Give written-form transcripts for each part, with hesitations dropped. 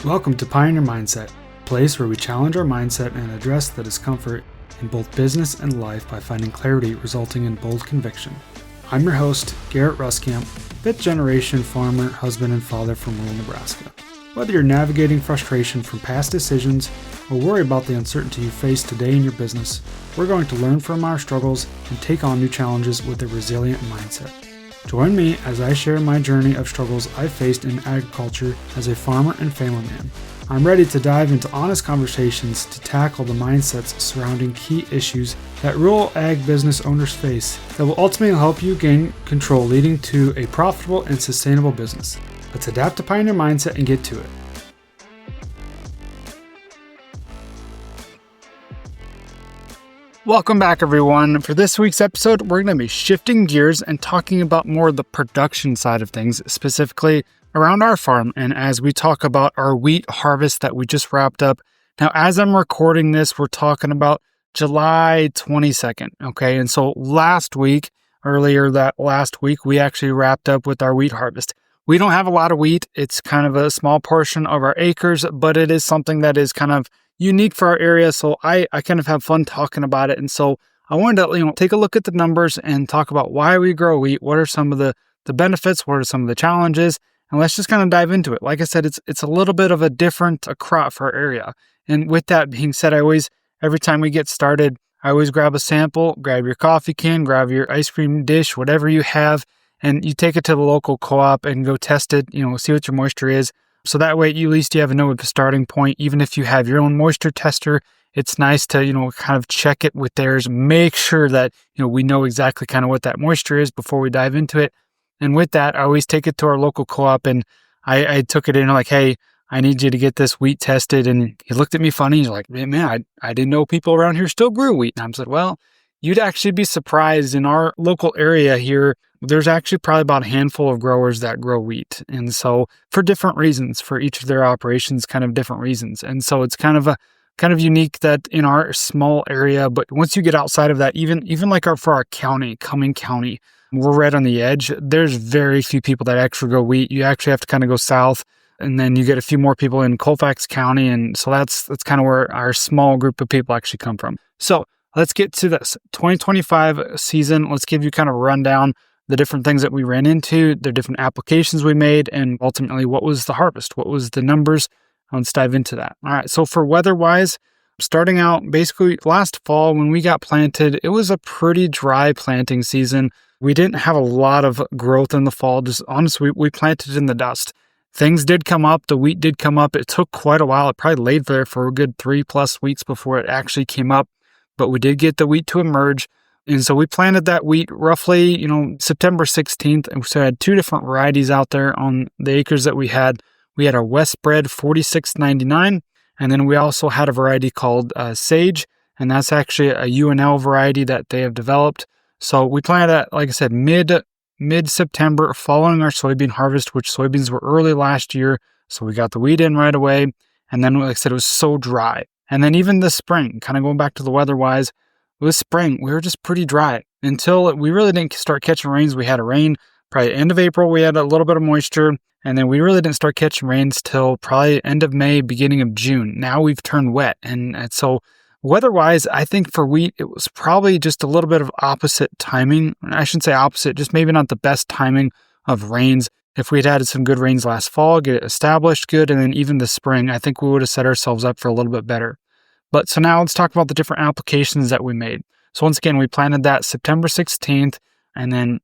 Welcome to Pioneer Mindset, a place where we challenge our mindset and address the discomfort in both business and life by finding clarity resulting in bold conviction. I'm your host, Garrett Ruskamp, fifth-generation farmer, husband, and father from rural Nebraska. Whether you're navigating frustration from past decisions or worry about the uncertainty you face today in your business, we're going to learn from our struggles and take on new challenges with a resilient mindset. Join me as I share my journey of struggles I've faced in agriculture as a farmer and family man. I'm ready to dive into honest conversations to tackle the mindsets surrounding key issues that rural ag business owners face that will ultimately help you gain control, leading to a profitable and sustainable business. Let's adapt to Pioneer Mindset and get to it. Welcome back, everyone. For this week's episode, we're going to be shifting gears and talking about more of the production side of things, specifically around our farm. And as we talk about our wheat harvest that we just wrapped up. Now, as I'm recording this, we're talking about July 22nd. Okay. And so earlier that last week, we actually wrapped up with our wheat harvest. We don't have a lot of wheat. It's kind of a small portion of our acres, but it is something that is kind of unique for our area. So I kind of have fun talking about it. And so I wanted to, take a look at the numbers and talk about why we grow wheat. What are some of the benefits? What are some of the challenges? And let's just kind of dive into it. Like I said, it's a little bit of a different crop for our area. And with that being said, every time we get started, I always grab a sample, grab your coffee can, grab your ice cream dish, whatever you have, and you take it to the local co-op and go test it, see what your moisture is. So that way, at least you have a starting point. Even if you have your own moisture tester, it's nice to, kind of check it with theirs, make sure that, we know exactly kind of what that moisture is before we dive into it. And with that, I always take it to our local co-op, and I took it in like, hey, I need you to get this wheat tested. And he looked at me funny. He's like, man, I didn't know people around here still grew wheat. And I said, well, you'd actually be surprised. In our local area here, there's actually probably about a handful of growers that grow wheat. And so for different reasons, for each of their operations, kind of different reasons. And so it's kind of unique that in our small area, but once you get outside of that, even like for our county, Cumming County, we're right on the edge. There's very few people that actually grow wheat. You actually have to kind of go south, and then you get a few more people in Colfax County. And so that's kind of where our small group of people actually come from. So let's get to this 2025 season. Let's give you kind of a rundown, the different things that we ran into, the different applications we made, and ultimately what was the harvest? What was the numbers? Let's dive into that. All right. So for weather-wise, starting out basically last fall when we got planted, it was a pretty dry planting season. We didn't have a lot of growth in the fall. Just honestly, we planted in the dust. Things did come up. The wheat did come up. It took quite a while. It probably laid there for a good 3+ weeks before it actually came up. But we did get the wheat to emerge. And so we planted that wheat roughly, September 16th. And so we had two different varieties out there on the acres that we had. We had our West Bred 4699. And then we also had a variety called Sage. And that's actually a UNL variety that they have developed. So we planted that, like I said, mid-September following our soybean harvest, which soybeans were early last year. So we got the wheat in right away. And then, like I said, it was so dry. And then even this spring, kind of going back to the weather-wise, with spring, we were just pretty dry until we really didn't start catching rains. We had a rain probably end of April. We had a little bit of moisture, and then we really didn't start catching rains till probably end of May, beginning of June. Now we've turned wet. And so weather-wise, I think for wheat, it was probably just a little bit of opposite timing. I shouldn't say opposite, just maybe not the best timing of rains. If we'd had some good rains last fall, get it established good, and then even this spring, I think we would have set ourselves up for a little bit better. But so now let's talk about the different applications that we made. So once again, we planted that September 16th. And then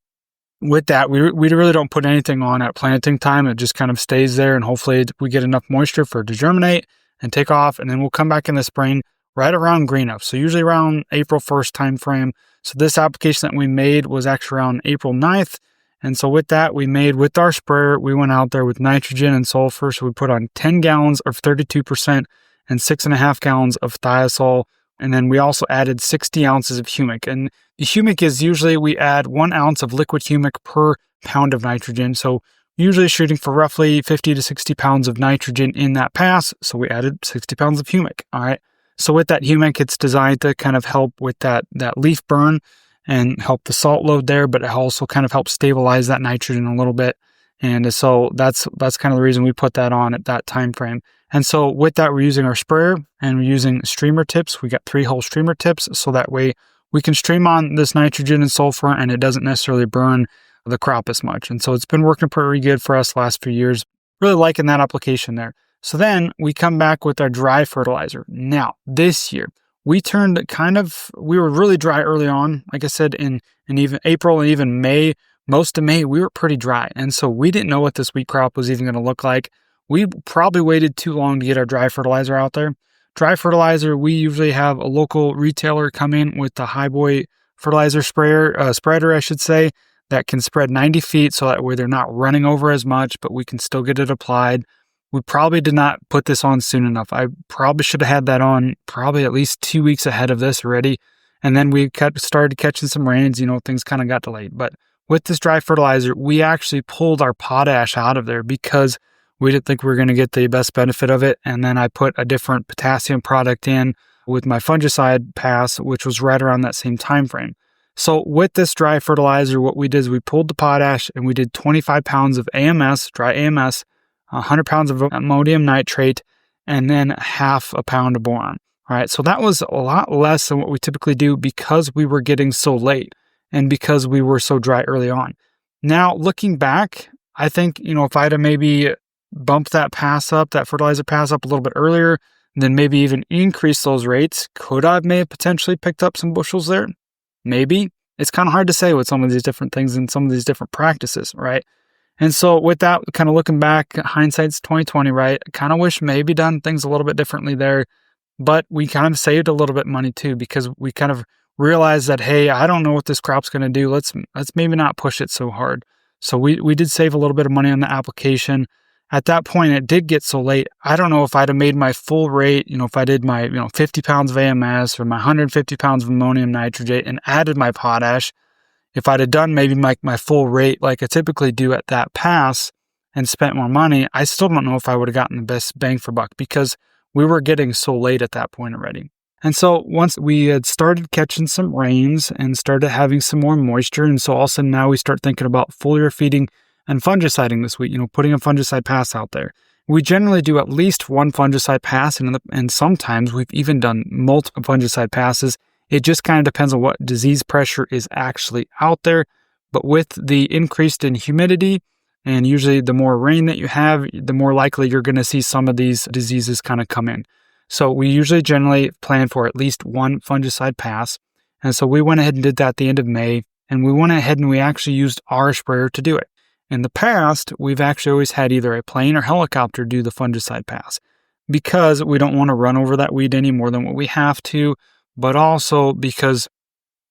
with that, we really don't put anything on at planting time. It just kind of stays there. And hopefully we get enough moisture for it to germinate and take off. And then we'll come back in the spring right around green up. So usually around April 1st time frame. So this application that we made was actually around April 9th. And so with that, we made with our sprayer, we went out there with nitrogen and sulfur. So we put on 10 gallons of 32%. And 6.5 gallons of thiazole. And then we also added 60 ounces of humic. And the humic is usually we add 1 ounce of liquid humic per pound of nitrogen. So usually shooting for roughly 50 to 60 pounds of nitrogen in that pass. So we added 60 pounds of humic. All right. So with that humic, it's designed to kind of help with that leaf burn and help the salt load there, but it also kind of helps stabilize that nitrogen a little bit. And so that's kind of the reason we put that on at that time frame. And so with that, we're using our sprayer and we're using streamer tips. We got 3-hole streamer tips, so that way we can stream on this nitrogen and sulfur and it doesn't necessarily burn the crop as much. And so it's been working pretty good for us last few years. Really liking that application there. So then we come back with our dry fertilizer. Now, this year, we were really dry early on. Like I said, in even April and even May, most of May, we were pretty dry. And so we didn't know what this wheat crop was even going to look like. We probably waited too long to get our dry fertilizer out there. Dry fertilizer, we usually have a local retailer come in with the Highboy fertilizer spreader, I should say, that can spread 90 feet so that way they're not running over as much, but we can still get it applied. We probably did not put this on soon enough. I probably should have had that on probably at least 2 weeks ahead of this already. And then we started catching some rains, things kind of got delayed. But with this dry fertilizer, we actually pulled our potash out of there because we didn't think we were going to get the best benefit of it. And then I put a different potassium product in with my fungicide pass, which was right around that same time frame. So with this dry fertilizer, what we did is we pulled the potash and we did 25 pounds of AMS, dry AMS, 100 pounds of ammonium nitrate, and then half a pound of boron. All right, so that was a lot less than what we typically do because we were getting so late and because we were so dry early on. Now, looking back, I think, if I'd have maybe bumped that fertilizer pass up a little bit earlier, then maybe even increase those rates, may have potentially picked up some bushels there. Maybe. It's kind of hard to say with some of these different things and some of these different practices, right? And so with that, kind of looking back, hindsight's 2020, right? I kind of wish maybe done things a little bit differently there, but we kind of saved a little bit of money too, because we kind of realized that, hey, I don't know what this crop's going to do. Let's maybe not push it so hard. So we did save a little bit of money on the application. At that point, it did get so late. I don't know if I'd have made my full rate, if I did my 50 pounds of AMS or my 150 pounds of ammonium nitrate and added my potash. If I'd have done maybe my full rate like I typically do at that pass and spent more money, I still don't know if I would have gotten the best bang for buck because we were getting so late at that point already. And so once we had started catching some rains and started having some more moisture, and so all of a sudden now we start thinking about foliar feeding and fungiciding this wheat, putting a fungicide pass out there. We generally do at least one fungicide pass, and sometimes we've even done multiple fungicide passes. It just kind of depends on what disease pressure is actually out there. But with the increased in humidity, and usually the more rain that you have, the more likely you're going to see some of these diseases kind of come in. So we usually generally plan for at least one fungicide pass. And so we went ahead and did that at the end of May, and we went ahead and we actually used our sprayer to do it. In the past, we've actually always had either a plane or helicopter do the fungicide pass because we don't want to run over that weed any more than what we have to, but also because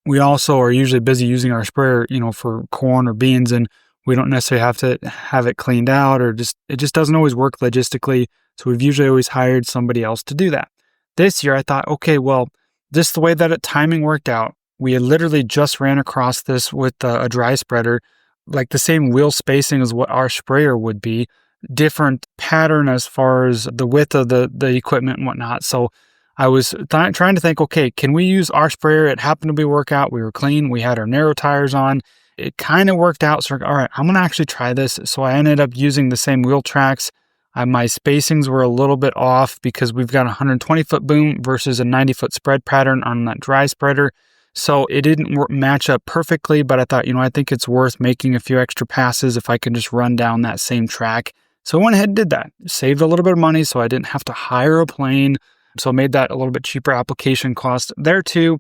we also are usually busy using our sprayer, for corn or beans, and we don't necessarily have to have it cleaned out or it just doesn't always work logistically. So we've usually always hired somebody else to do that. This year, I thought, okay, well, just the way that timing worked out, we had literally just ran across this with a dry spreader, like the same wheel spacing as what our sprayer would be, different pattern as far as the width of the equipment and whatnot. So I was trying to think, okay, can we use our sprayer? It happened to be workout. We were clean. We had our narrow tires on. It kind of worked out. So, all right, I'm going to actually try this. So I ended up using the same wheel tracks. My spacings were a little bit off because we've got a 120-foot boom versus a 90-foot spread pattern on that dry spreader. So it didn't match up perfectly, but I thought, I think it's worth making a few extra passes if I can just run down that same track. So I went ahead and did that. Saved a little bit of money so I didn't have to hire a plane. So I made that a little bit cheaper application cost there too.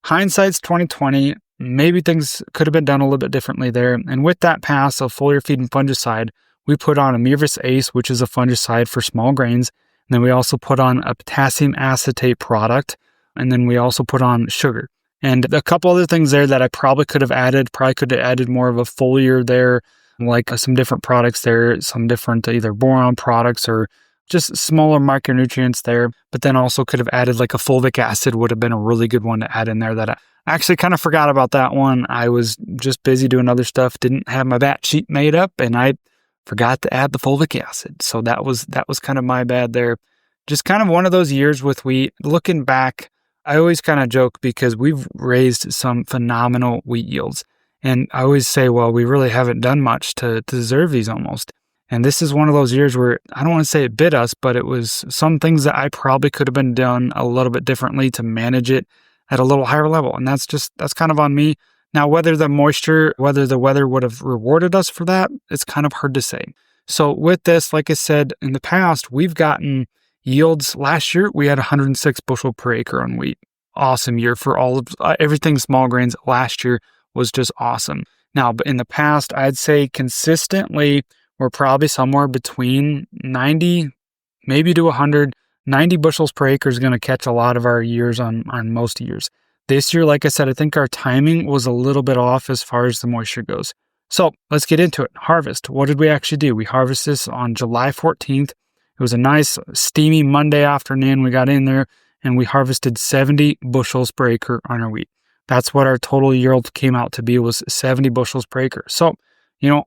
Hindsight's 2020. Maybe things could have been done a little bit differently there. And with that pass of foliar feed and fungicide, we put on a Mirvis Ace, which is a fungicide for small grains. And then we also put on a potassium acetate product. And then we also put on sugar. And a couple other things there that I probably could have added more of a foliar there, like some different products there, some different either boron products or just smaller micronutrients there. But then also could have added like a fulvic acid would have been a really good one to add in there that I actually kind of forgot about that one. I was just busy doing other stuff, didn't have my bat sheet made up, and I forgot to add the fulvic acid. So that was kind of my bad there. Just kind of one of those years with wheat. Looking back, I always kind of joke because we've raised some phenomenal wheat yields. And I always say, well, we really haven't done much to deserve these almost. And this is one of those years where I don't want to say it bit us, but it was some things that I probably could have been done a little bit differently to manage it at a little higher level. And that's kind of on me. Now, whether the weather would have rewarded us for that, it's kind of hard to say. So with this, like I said, in the past, we've gotten yields. Last year, we had 106 bushel per acre on wheat. Awesome year for all of everything small grains. Last year was just awesome. Now, but in the past, I'd say consistently, we're probably somewhere between 90, maybe to 100. 90 bushels per acre is going to catch a lot of our years on most years. This year, like I said, I think our timing was a little bit off as far as the moisture goes. So let's get into it. Harvest. What did we actually do? We harvested this on July 14th. It was a nice steamy Monday afternoon. We got in there and we harvested 70 bushels per acre on our wheat. That's what our total yield came out to be, was 70 bushels per acre. So,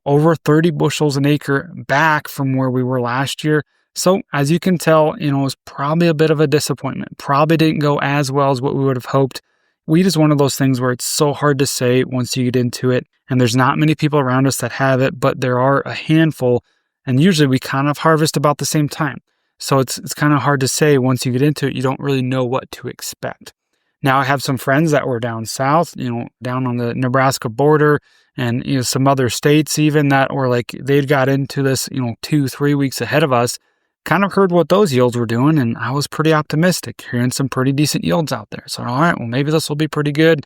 over 30 bushels an acre back from where we were last year. So as you can tell, it was probably a bit of a disappointment. Probably didn't go as well as what we would have hoped. Wheat is one of those things where it's so hard to say once you get into it. And there's not many people around us that have it, but there are a handful. And usually we kind of harvest about the same time. So it's kind of hard to say once you get into it. You don't really know what to expect. Now I have some friends that were down south, down on the Nebraska border and, some other states even that were like, they'd got into this, 2-3 weeks ahead of us, kind of heard what those yields were doing. And I was pretty optimistic, hearing some pretty decent yields out there. So, all right, well, maybe this will be pretty good.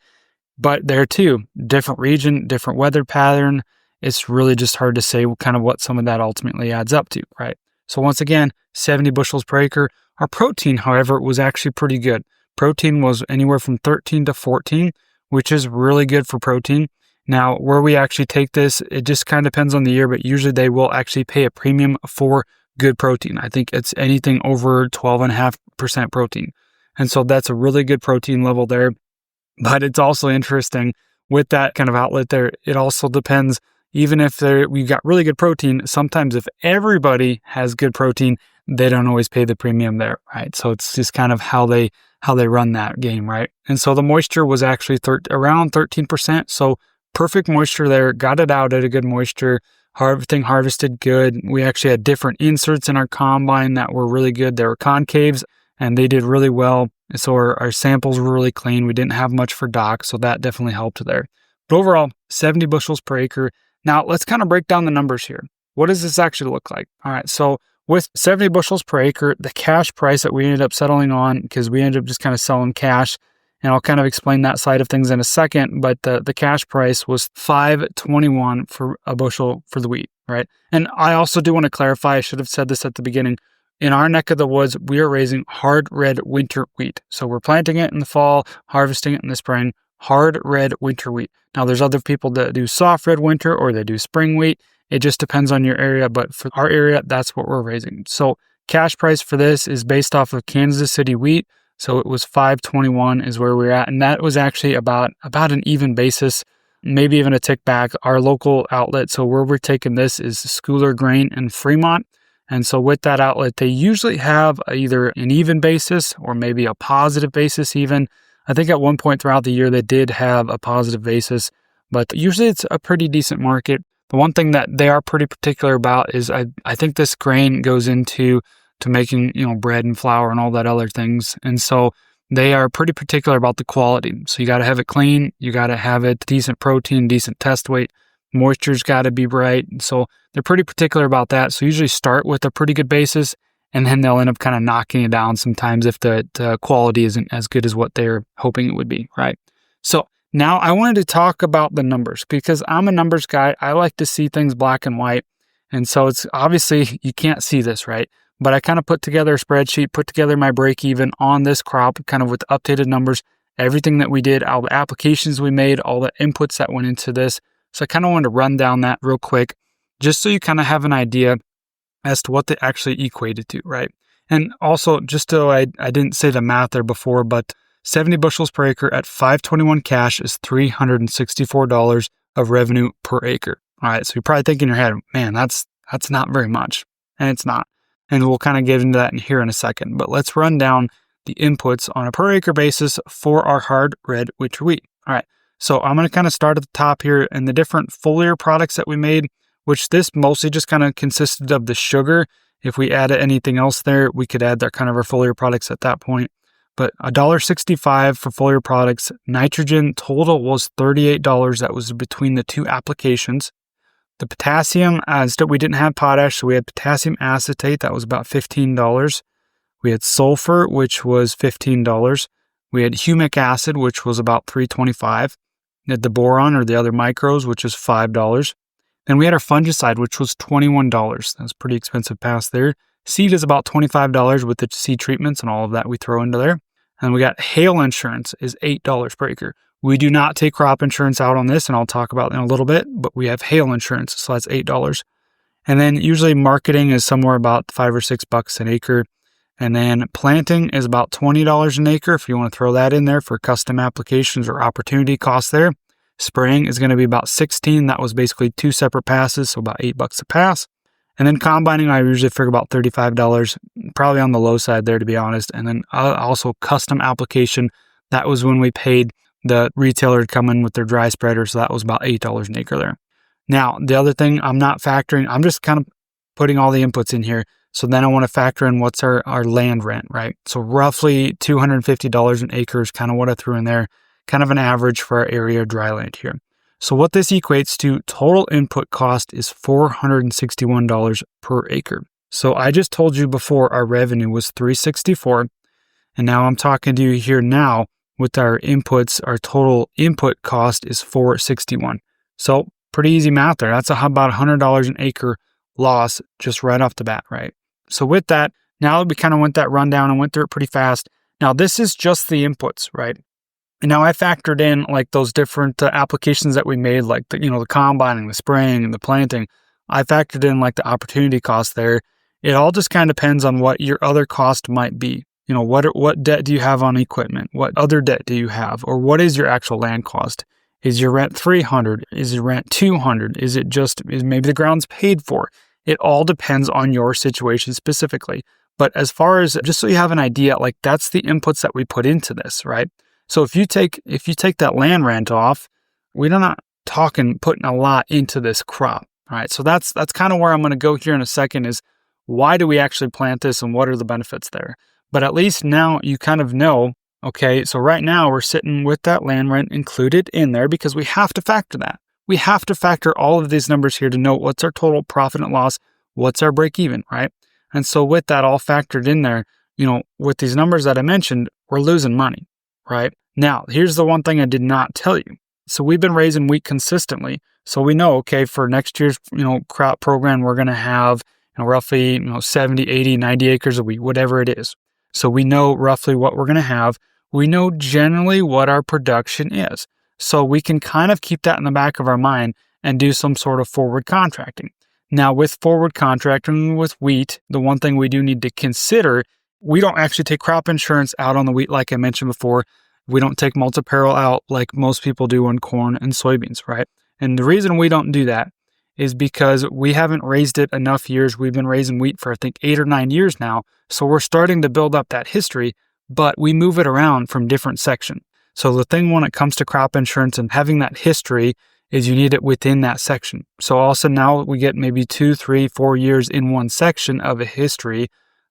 But there too, different region, different weather pattern. It's really just hard to say kind of what some of that ultimately adds up to, right? So once again, 70 bushels per acre. Our protein, however, was actually pretty good. Protein was anywhere from 13 to 14, which is really good for protein. Now, where we actually take this, it just kind of depends on the year, but usually they will actually pay a premium for good protein. I think it's anything over 12.5% protein. And so that's a really good protein level there. But it's also interesting with that kind of outlet there. It also depends, even if we've got really good protein, sometimes if everybody has good protein, they don't always pay the premium there, right? So it's just kind of how they run that game, right? And so the moisture was actually around 13%. So perfect moisture there, got it out at a good moisture. Everything harvested good. We actually had different inserts in our combine that were really good. They were concaves and they did really well. So our samples were really clean. We didn't have much for dock, so that definitely helped there. But overall, 70 bushels per acre. Now let's kind of break down the numbers here. What does this actually look like? All right, so with 70 bushels per acre, the cash price that we ended up settling on, because we ended up just kind of selling cash, and I'll kind of explain that side of things in a second, but the cash price was $5.21 for a bushel for the wheat, right? And I also do want to clarify, I should have said this at the beginning, in our neck of the woods, we are raising hard red winter wheat. So we're planting it in the fall, harvesting it in the spring, hard red winter wheat. Now there's other people that do soft red winter or they do spring wheat. It just depends on your area, but for our area, that's what we're raising. So cash price for this is based off of Kansas City wheat. So it was $5.21 is where we're at. And that was actually about an even basis, maybe even a tick back. Our local outlet, so where we're taking this is Schooler Grain in Fremont. And so with that outlet, they usually have either an even basis or maybe a positive basis even. I think at one point throughout the year, they did have a positive basis, but usually it's a pretty decent market. The one thing that they are pretty particular about is I think this grain goes into making, bread and flour and all that other things. And so they are pretty particular about the quality. So you got to have it clean. You got to have it decent protein, decent test weight. Moisture's got to be right. So they're pretty particular about that. So usually start with a pretty good basis, and then they'll end up kind of knocking it down sometimes if the quality isn't as good as what they're hoping it would be, right? So now I wanted to talk about the numbers because I'm a numbers guy. I like to see things black and white. And so it's obviously you can't see this, right? But I kind of put together a spreadsheet, put together my break even on this crop, kind of with updated numbers, everything that we did, all the applications we made, all the inputs that went into this. So I kind of wanted to run down that real quick, just so you kind of have an idea as to what they actually equated to, right? And also, just so I didn't say the math there before, but 70 bushels per acre at $5.21 cash is $364 of revenue per acre. All right, so you're probably thinking in your head, man, that's not very much, and it's not. And we'll kind of get into that in here in a second. But let's run down the inputs on a per acre basis for our hard red winter wheat. All right. So I'm going to kind of start at the top here and the different foliar products that we made, which this mostly just kind of consisted of the sugar. If we added anything else there, we could add that kind of our foliar products at that point. But $1.65 for foliar products. Nitrogen total was $38. That was between the two applications. The potassium, we didn't have potash, so we had potassium acetate. That was about $15. We had sulfur, which was $15. We had humic acid, which was about $3.25. We had the boron or the other micros, which was $5. Then we had our fungicide, which was $21. That's pretty expensive pass there. Seed is about $25 with the seed treatments and all of that we throw into there. And we got hail insurance is $8 per acre. We do not take crop insurance out on this, and I'll talk about it in a little bit, but we have hail insurance, so that's $8. And then usually marketing is somewhere about $5 or $6 an acre. And then planting is about $20 an acre if you want to throw that in there for custom applications or opportunity costs there. Spraying is going to be about $16. That was basically 2 separate passes, so about $8 a pass. And then combining, I usually figure about $35, probably on the low side there, to be honest. And then also custom application, that was when we paid the retailer to come in with their dry spreader, so that was about $8 an acre there. Now, the other thing I'm not factoring, I'm just kind of putting all the inputs in here. So then I want to factor in what's our land rent, right? So roughly $250 an acre is kind of what I threw in there, kind of an average for our area dry land here. So what this equates to, total input cost is $461 per acre. So I just told you before our revenue was $364, and now I'm talking to you here now with our inputs, our total input cost is $461. So pretty easy math there. That's about $100 an acre loss just right off the bat, right? So with that, now we kind of went that rundown and went through it pretty fast. Now this is just the inputs, right? And now I factored in like those different applications that we made, like the combining, the spraying, and the planting. I factored in like the opportunity cost there. It all just kind of depends on what your other cost might be. What debt do you have on equipment? What other debt do you have? Or what is your actual land cost? Is your rent $300? Is your rent $200? Is maybe the ground's paid for? It all depends on your situation specifically. But as far as, just so you have an idea, like that's the inputs that we put into this, right? So if you take that land rent off, we're not putting a lot into this crop. All right. So that's kind of where I'm going to go here in a second, is why do we actually plant this and what are the benefits there? But at least now you kind of know, okay, so right now we're sitting with that land rent included in there because we have to factor that. We have to factor all of these numbers here to know what's our total profit and loss, what's our break even, right? And so with that all factored in there, with these numbers that I mentioned, we're losing money, right? Now, here's the one thing I did not tell you. So we've been raising wheat consistently. So we know, okay, for next year's, crop program, we're going to have roughly, 70, 80, 90 acres of wheat, whatever it is. So we know roughly what we're going to have. We know generally what our production is. So we can kind of keep that in the back of our mind and do some sort of forward contracting. Now, with forward contracting with wheat, the one thing we do need to consider, we don't actually take crop insurance out on the wheat like I mentioned before. We don't take multi-peril out like most people do on corn and soybeans, right? And the reason we don't do that is because we haven't raised it enough years. We've been raising wheat for, I think, 8 or 9 years now. So we're starting to build up that history, but we move it around from different sections. So the thing when it comes to crop insurance and having that history is you need it within that section. So also now we get maybe 2, 3, 4 years in one section of a history,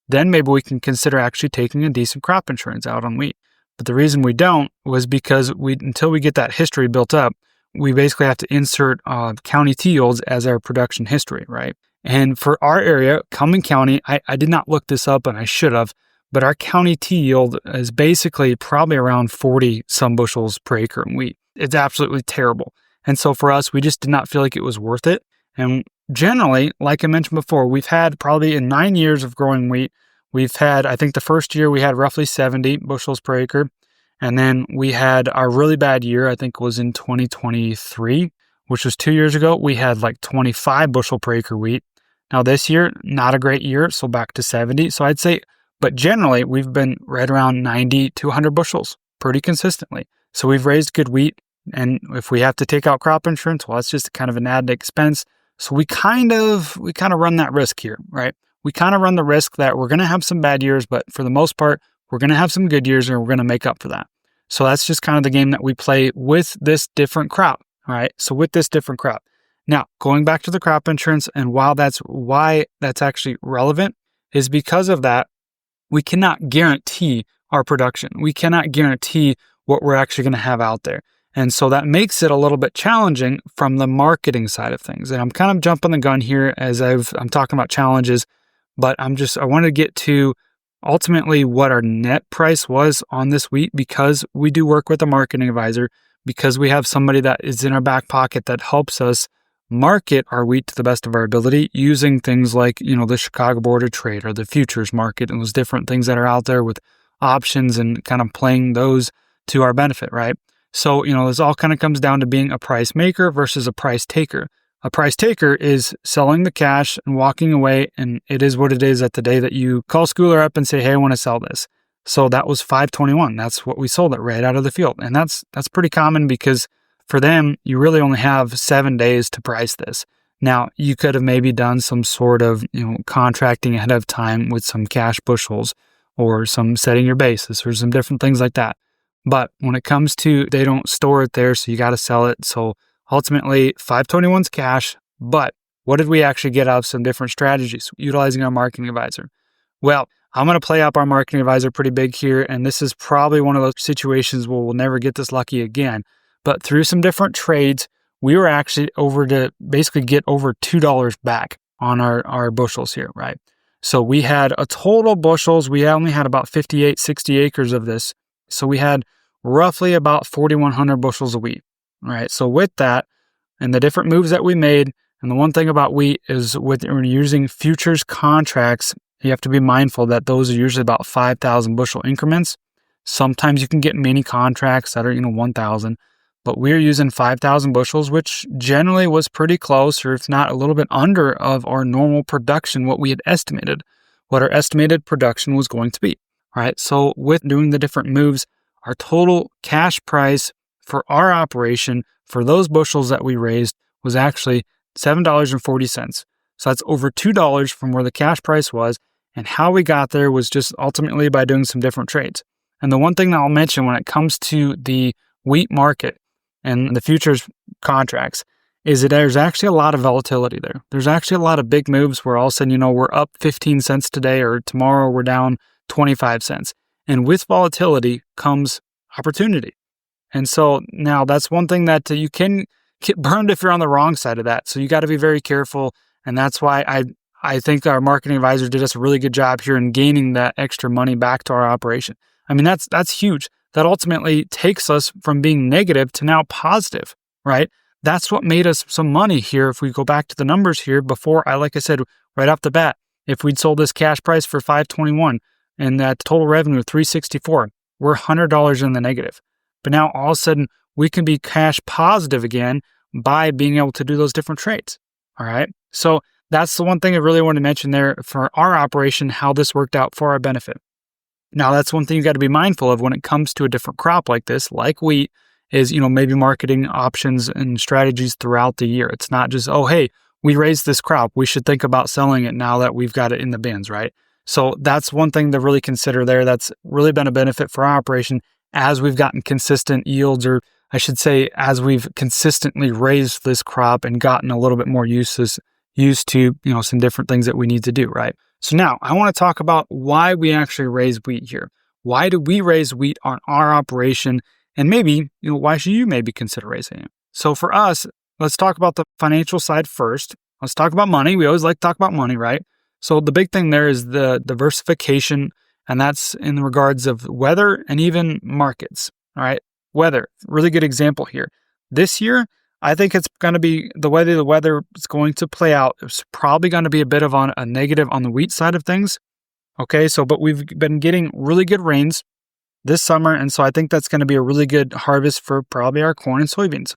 then maybe we can consider actually taking a decent crop insurance out on wheat. But the reason we don't was because until we get that history built up, we basically have to insert county T yields as our production history, right? And for our area, Cumming County, I did not look this up and I should have, but our county T yield is basically probably around 40 some bushels per acre in wheat. It's absolutely terrible. And so for us, we just did not feel like it was worth it. And generally, like I mentioned before, we've had probably in 9 years of growing wheat, we've had, I think the first year we had roughly 70 bushels per acre. And then we had our really bad year, I think was in 2023, which was 2 years ago. We had like 25 bushel per acre wheat. Now this year, not a great year, so back to 70. So I'd say, but generally we've been right around 90 to 100 bushels pretty consistently. So we've raised good wheat. And if we have to take out crop insurance, well, that's just kind of an added expense. So we kind of run that risk here, right? We kind of run the risk that we're going to have some bad years, but for the most part, we're going to have some good years and we're going to make up for that. So that's just kind of the game that we play with this different crop. All right. So with this different crop. Now, going back to the crop insurance, and why that's actually relevant is because of that, we cannot guarantee our production. We cannot guarantee what we're actually going to have out there. And so that makes it a little bit challenging from the marketing side of things. And I'm kind of jumping the gun here as I'm talking about challenges, but I want to get to ultimately what our net price was on this wheat, because we do work with a marketing advisor, because we have somebody that is in our back pocket that helps us market our wheat to the best of our ability using things like, the Chicago Board of Trade or the futures market and those different things that are out there with options and kind of playing those to our benefit, right? So, this all kind of comes down to being a price maker versus a price taker. A price taker is selling the cash and walking away, and it is what it is at the day that you call Schooler up and say, hey, I want to sell this. So that was $5.21. That's what we sold it right out of the field. And that's pretty common because for them, you really only have 7 days to price this. Now, you could have maybe done some sort of, contracting ahead of time with some cash bushels or some setting your basis or some different things like that. But when it comes to, they don't store it there, so you got to sell it. So ultimately, 521's cash. But what did we actually get out of some different strategies utilizing our marketing advisor? Well, I'm going to play up our marketing advisor pretty big here. And this is probably one of those situations where we'll never get this lucky again. But through some different trades, we were actually over to basically get over $2 back on our bushels here, right? So we had a total bushels. We only had about 58, 60 acres of this. So we had roughly about 4,100 bushels of wheat, right? So with that and the different moves that we made, and the one thing about wheat is when you're using futures contracts, you have to be mindful that those are usually about 5,000 bushel increments. Sometimes you can get mini contracts that are, 1,000, but we're using 5,000 bushels, which generally was pretty close, or if not a little bit under of our normal production, what we had estimated, what our estimated production was going to be. Right. So with doing the different moves, our total cash price for our operation for those bushels that we raised was actually $7.40. So that's over $2 from where the cash price was. And how we got there was just ultimately by doing some different trades. And the one thing that I'll mention when it comes to the wheat market and the futures contracts is that there's actually a lot of volatility there. There's actually a lot of big moves where all of a sudden, we're up 15 cents today, or tomorrow we're down 25 cents. And with volatility comes opportunity. And so now that's one thing that you can get burned if you're on the wrong side of that. So you got to be very careful. And that's why I think our marketing advisor did us a really good job here in gaining that extra money back to our operation. I mean, that's huge. That ultimately takes us from being negative to now positive, right? That's what made us some money here. If we go back to the numbers here before, like I said, right off the bat, if we'd sold this cash price for $521, and that total revenue of $364, we're $100 in the negative. But now all of a sudden we can be cash positive again by being able to do those different trades. All right. So that's the one thing I really want to mention there for our operation, how this worked out for our benefit. Now that's one thing you got to be mindful of when it comes to a different crop like this, like wheat, is, maybe marketing options and strategies throughout the year. It's not just, oh, hey, we raised this crop, we should think about selling it now that we've got it in the bins, right? So that's one thing to really consider there. That's really been a benefit for our operation as we've gotten consistent yields, or I should say, as we've consistently raised this crop and gotten a little bit more used to, some different things that we need to do, right? So now I want to talk about why we actually raise wheat here. Why do we raise wheat on our operation? And maybe, why should you maybe consider raising it? So for us, let's talk about the financial side first. Let's talk about money. We always like to talk about money, right? So the big thing there is the diversification, and that's in regards of weather and even markets. All right, weather, really good example here. This year, I think it's going to be the way the weather is going to play out. It's probably going to be a bit of a negative on the wheat side of things. Okay, but we've been getting really good rains this summer, and so I think that's going to be a really good harvest for probably our corn and soybeans.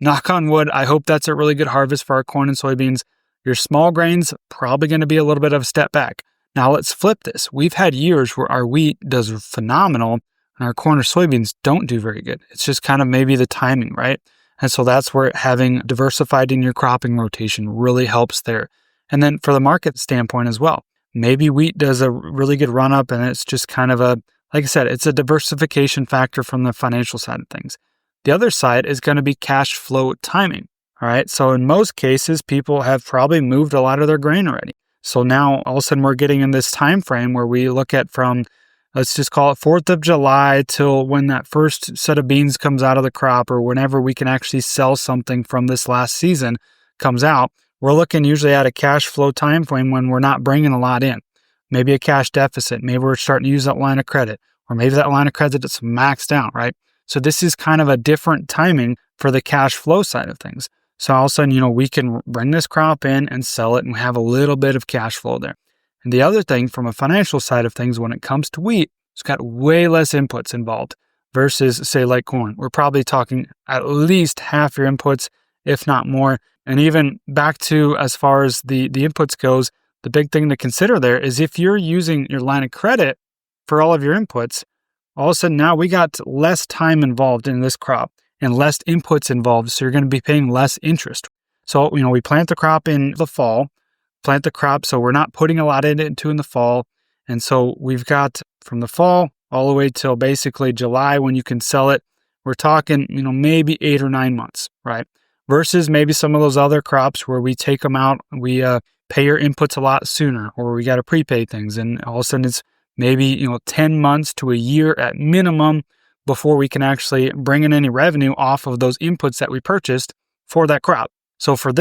Knock on wood, I hope that's a really good harvest for our corn and soybeans. Your small grains, probably going to be a little bit of a step back. Now let's flip this. We've had years where our wheat does phenomenal and our corn or soybeans don't do very good. It's just kind of maybe the timing, right? And so that's where having diversified in your cropping rotation really helps there. And then for the market standpoint as well, maybe wheat does a really good run up and it's just kind of a like I said, it's a diversification factor from the financial side of things. The other side is going to be cash flow timing. All right. So in most cases, people have probably moved a lot of their grain already. So now all of a sudden we're getting in this time frame where we look at from, let's just call it 4th of July till when that first set of beans comes out of the crop, or whenever we can actually sell something from this last season comes out. We're looking usually at a cash flow time frame when we're not bringing a lot in. Maybe a cash deficit. Maybe we're starting to use that line of credit, or maybe that line of credit is maxed out, right? So this is kind of a different timing for the cash flow side of things. So all of a sudden, we can bring this crop in and sell it and have a little bit of cash flow there. And the other thing from a financial side of things, when it comes to wheat, it's got way less inputs involved versus say like corn. We're probably talking at least half your inputs, if not more. And even back to as far as the inputs goes, the big thing to consider there is if you're using your line of credit for all of your inputs, all of a sudden now we got less time involved in this crop and less inputs involved. So you're going to be paying less interest. So, we plant the crop in the fall, so we're not putting a lot into in the fall. And so we've got from the fall all the way till basically July when you can sell it. We're talking, maybe 8 or 9 months, right? Versus maybe some of those other crops where we take them out, we pay your inputs a lot sooner, or we got to prepay things. And all of a sudden it's maybe, 10 months to a year at minimum before we can actually bring in any revenue off of those inputs that we purchased for that crop. So for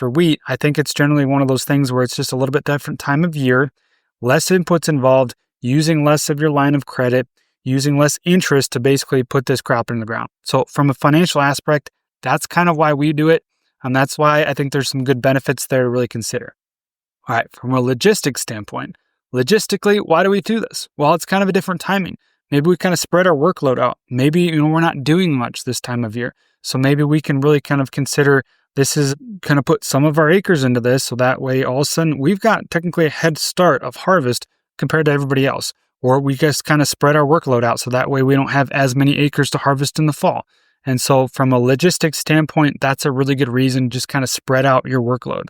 wheat, I think it's generally one of those things where it's just a little bit different time of year, less inputs involved, using less of your line of credit, using less interest to basically put this crop in the ground. So from a financial aspect, that's kind of why we do it. And that's why I think there's some good benefits there to really consider. All right, from a logistics standpoint, logistically, why do we do this? Well, it's kind of a different timing. Maybe we kind of spread our workload out. Maybe, we're not doing much this time of year. So maybe we can really kind of consider this is kind of put some of our acres into this. So that way, all of a sudden, we've got technically a head start of harvest compared to everybody else. Or we just kind of spread our workload out. So that way, we don't have as many acres to harvest in the fall. And so from a logistics standpoint, that's a really good reason, just kind of spread out your workload.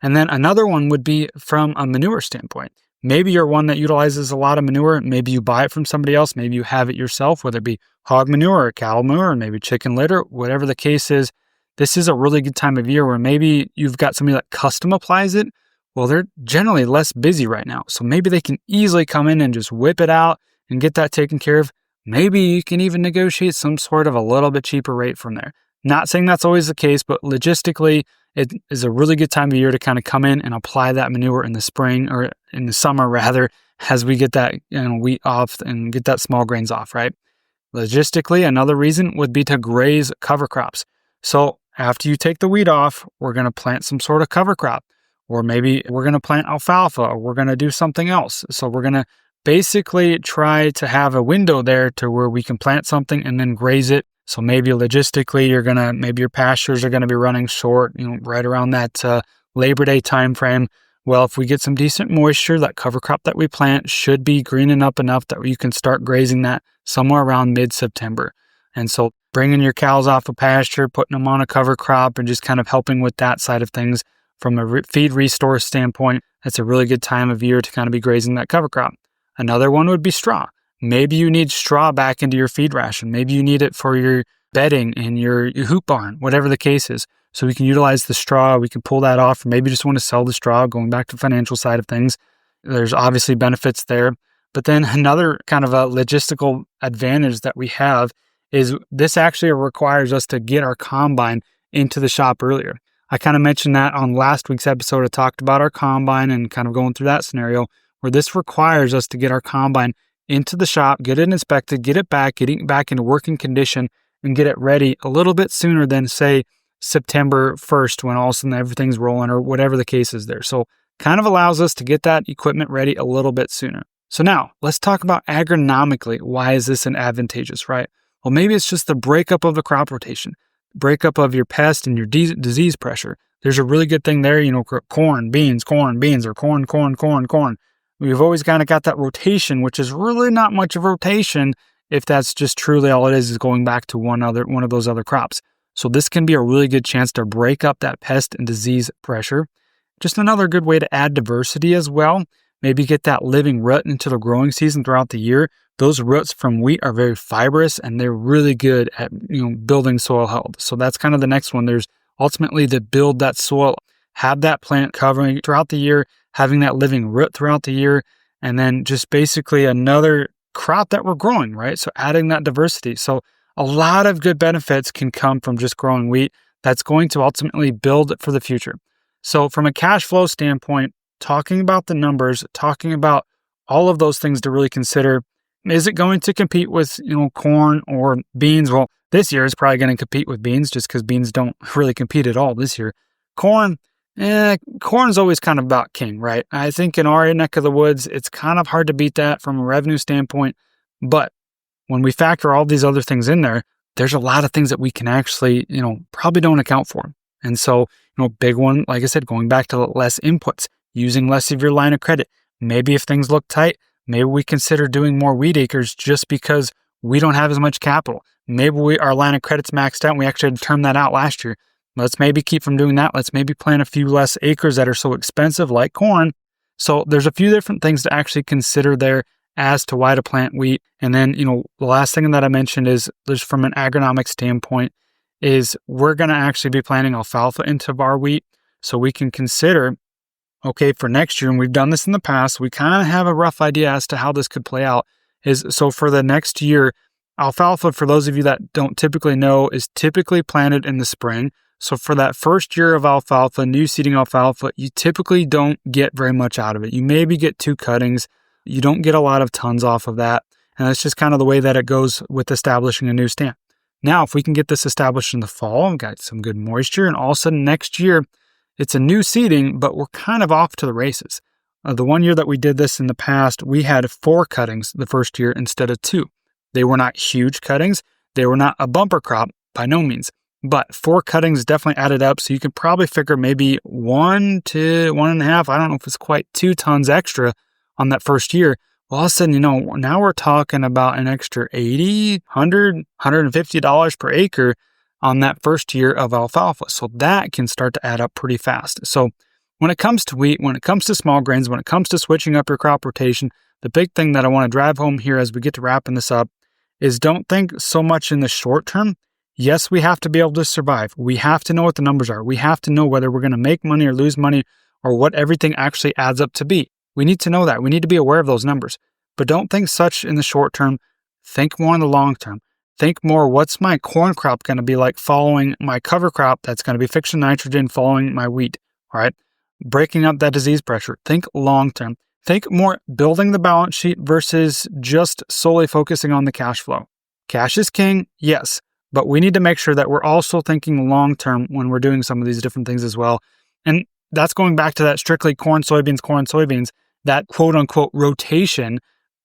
And then another one would be from a manure standpoint. Maybe you're one that utilizes a lot of manure. Maybe you buy it from somebody else. Maybe you have it yourself, whether it be hog manure or cow manure, or maybe chicken litter, whatever the case is. This is a really good time of year where maybe you've got somebody that custom applies it. Well, they're generally less busy right now. So maybe they can easily come in and just whip it out and get that taken care of. Maybe you can even negotiate some sort of a little bit cheaper rate from there. Not saying that's always the case, but logistically, it is a really good time of year to kind of come in and apply that manure in the spring, or in the summer rather, as we get that wheat off and get that small grains off, right? Logistically, another reason would be to graze cover crops. So after you take the wheat off, we're going to plant some sort of cover crop, or maybe we're going to plant alfalfa, or we're going to do something else. So we're going to basically try to have a window there to where we can plant something and then graze it. So maybe logistically, maybe your pastures are going to be running short, right around that Labor Day time frame. Well, if we get some decent moisture, that cover crop that we plant should be greening up enough that you can start grazing that somewhere around mid-September. And so bringing your cows off a pasture, putting them on a cover crop, and just kind of helping with that side of things from a feed resource standpoint, that's a really good time of year to kind of be grazing that cover crop. Another one would be straw. Maybe you need straw back into your feed ration. Maybe you need it for your bedding in your hoop barn, whatever the case is. So we can utilize the straw. We can pull that off. Or maybe just want to sell the straw, going back to the financial side of things. There's obviously benefits there. But then another kind of a logistical advantage that we have is this actually requires us to get our combine into the shop earlier. I kind of mentioned that on last week's episode. I talked about our combine and kind of going through that scenario where this requires us to get our combine into the shop, get it inspected, get it back into working condition, and get it ready a little bit sooner than, say, September 1st, when all of a sudden everything's rolling, or whatever the case is there. So kind of allows us to get that equipment ready a little bit sooner. So now let's talk about agronomically. Why is this an advantageous, right? Well, maybe it's just the breakup of the crop rotation, breakup of your pest and your disease pressure. There's a really good thing there, corn, beans, or corn. We've always kind of got that rotation, which is really not much of a rotation if that's just truly all it is going back to one of those other crops. So this can be a really good chance to break up that pest and disease pressure. Just another good way to add diversity as well. maybe get that living root into the growing season throughout the year. Those roots from wheat are very fibrous and they're really good at building soil health. So that's kind of the next one. There's ultimately to build that soil, have that plant covering throughout the year, having that living root throughout the year, and then just basically another crop that we're growing, right? So adding that diversity. So a lot of good benefits can come from just growing wheat that's going to ultimately build for the future. So from a cash flow standpoint, talking about the numbers, talking about all of those things to really consider. Is it going to compete with, corn or beans? Well, this year is probably going to compete with beans just because beans don't really compete at all this year. Corn's always kind of about king, right? I think in our neck of the woods, it's kind of hard to beat that from a revenue standpoint. But when we factor all these other things in there, there's a lot of things that we can actually, probably don't account for. And so, big one, like I said, going back to less inputs, using less of your line of credit. Maybe if things look tight, maybe we consider doing more wheat acres just because we don't have as much capital. Maybe our line of credit's maxed out and we actually had to term that out last year. Let's maybe keep from doing that. Let's maybe plant a few less acres that are so expensive like corn. So there's a few different things to actually consider there as to why to plant wheat. And then, the last thing that I mentioned is just from an agronomic standpoint is we're going to actually be planting alfalfa into our wheat. So we can consider, okay, for next year, and we've done this in the past, we kind of have a rough idea as to how this could play out. So for the next year, alfalfa, for those of you that don't typically know, is typically planted in the spring. So for that first year of alfalfa, new seeding alfalfa, you typically don't get very much out of it. You maybe get 2 cuttings. You don't get a lot of tons off of that. And that's just kind of the way that it goes with establishing a new stand. Now, if we can get this established in the fall, we've got some good moisture, and all of a sudden next year, it's a new seeding, but we're kind of off to the races. The one year that we did this in the past, we had 4 cuttings the first year instead of 2. They were not huge cuttings. They were not a bumper crop by no means, but 4 cuttings definitely added up. So you could probably figure maybe 1 to 1.5. I don't know if it's quite 2 tons extra on that first year. Well, all of a sudden, now we're talking about an extra $80, $100, $150 per acre on that first year of alfalfa. So that can start to add up pretty fast. So when it comes to wheat, when it comes to small grains, when it comes to switching up your crop rotation, the big thing that I want to drive home here as we get to wrapping this up is don't think so much in the short term. Yes, we have to be able to survive. We have to know what the numbers are. We have to know whether we're going to make money or lose money or what everything actually adds up to be. We need to know that. We need to be aware of those numbers. But don't think such in the short term. Think more in the long term. Think more, what's my corn crop going to be like following my cover crop that's going to be fixing nitrogen following my wheat, all right? Breaking up that disease pressure. Think long term. Think more building the balance sheet versus just solely focusing on the cash flow. Cash is king, yes, but we need to make sure that we're also thinking long term when we're doing some of these different things as well. And that's going back to that strictly corn, soybeans, that quote unquote rotation.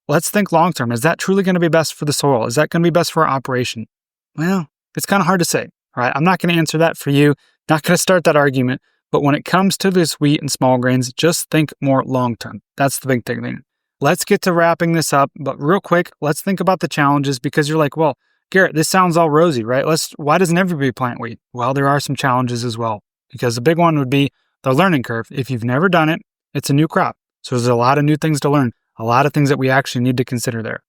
Let's think long term. Is that truly going to be best for the soil? Is that going to be best for our operation? Well, it's kind of hard to say, right? I'm not going to answer that for you, not going to start that argument. But when it comes to this wheat and small grains, just think more long term. That's the big thing. Let's get to wrapping this up. But real quick, let's think about the challenges, because you're like, well, Garrett, this sounds all rosy, right? Why doesn't everybody plant wheat? Well, there are some challenges as well, because the big one would be the learning curve. If you've never done it, it's a new crop. So there's a lot of new things to learn, a lot of things that we actually need to consider there.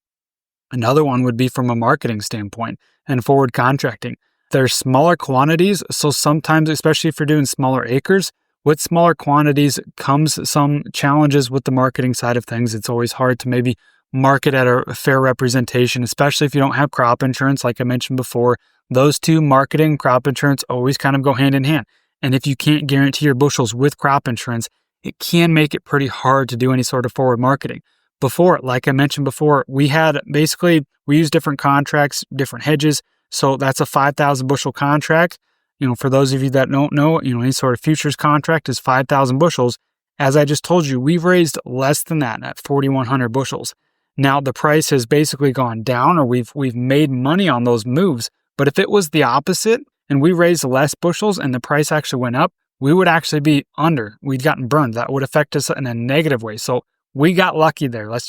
Another one would be from a marketing standpoint and forward contracting. There's smaller quantities, so sometimes, especially if you're doing smaller acres, with smaller quantities comes some challenges with the marketing side of things. It's always hard to maybe market at a fair representation, especially if you don't have crop insurance, like I mentioned before. Those two, marketing and crop insurance, always kind of go hand in hand. And if you can't guarantee your bushels with crop insurance, it can make it pretty hard to do any sort of forward marketing. Before, like I mentioned before, we use different contracts, different hedges. So that's a 5,000 bushel contract. For those of you that don't know, any sort of futures contract is 5,000 bushels. As I just told you, we've raised less than that at 4,100 bushels. Now the price has basically gone down, or we've made money on those moves. But if it was the opposite and we raised less bushels and the price actually went up, we would actually be under. We'd gotten burned. That would affect us in a negative way. So we got lucky there. Let's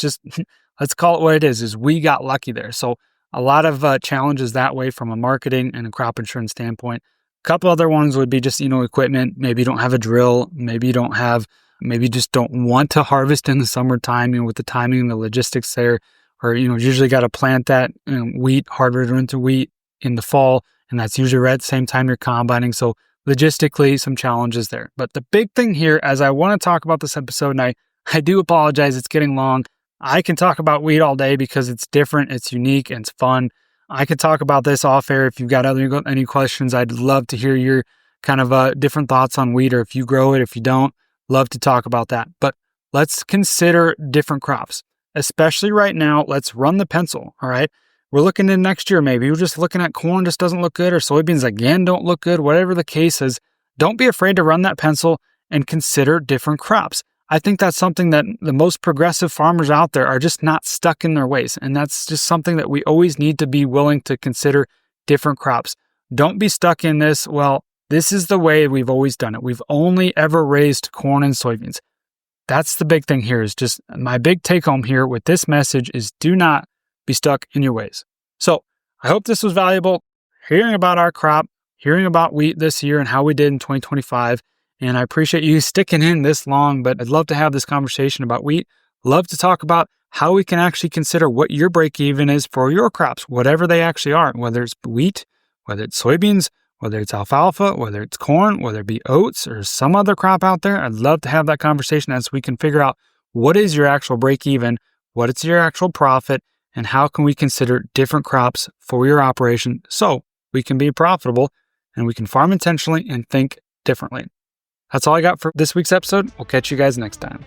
call it what it is we got lucky there. So a lot of challenges that way from a marketing and a crop insurance standpoint. couple other ones would be just, equipment. Maybe you don't have a drill. Maybe you just don't want to harvest in the summertime, with the timing and the logistics there. Or, usually got to plant that wheat, hardwood into wheat in the fall. And that's usually right at the same time you're combining. So logistically, some challenges there. But the big thing here, as I want to talk about this episode, and I do apologize, it's getting long. I can talk about wheat all day because it's different, it's unique, and it's fun. I could talk about this off air. If you've got any questions, I'd love to hear your kind of different thoughts on wheat, or if you grow it, if you don't, love to talk about that. But let's consider different crops, especially right now. Let's run the pencil, all right? We're looking in next year, maybe we're just looking at corn just doesn't look good, or soybeans again don't look good, whatever the case is. Don't be afraid to run that pencil and consider different crops. I think that's something that the most progressive farmers out there are just not stuck in their ways. And that's just something that we always need to be willing to consider different crops. Don't be stuck in this, well, this is the way we've always done it. We've only ever raised corn and soybeans. That's the big thing here, is just my big take home here with this message is do not be stuck in your ways. So I hope this was valuable, hearing about our crop, hearing about wheat this year and how we did in 2025. And I appreciate you sticking in this long, but I'd love to have this conversation about wheat. Love to talk about how we can actually consider what your break even is for your crops, whatever they actually are, whether it's wheat, whether it's soybeans, whether it's alfalfa, whether it's corn, whether it be oats or some other crop out there. I'd love to have that conversation as we can figure out what is your actual break even, what is your actual profit, and how can we consider different crops for your operation so we can be profitable and we can farm intentionally and think differently. That's all I got for this week's episode. We'll catch you guys next time.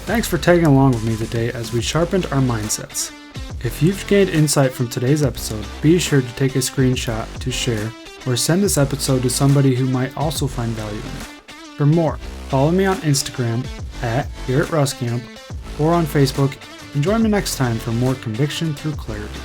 Thanks for tagging along with me today as we sharpened our mindsets. If you've gained insight from today's episode, be sure to take a screenshot to share or send this episode to somebody who might also find value in it. For more, follow me on Instagram at Garrett or on Facebook, and join me next time for more conviction through clarity.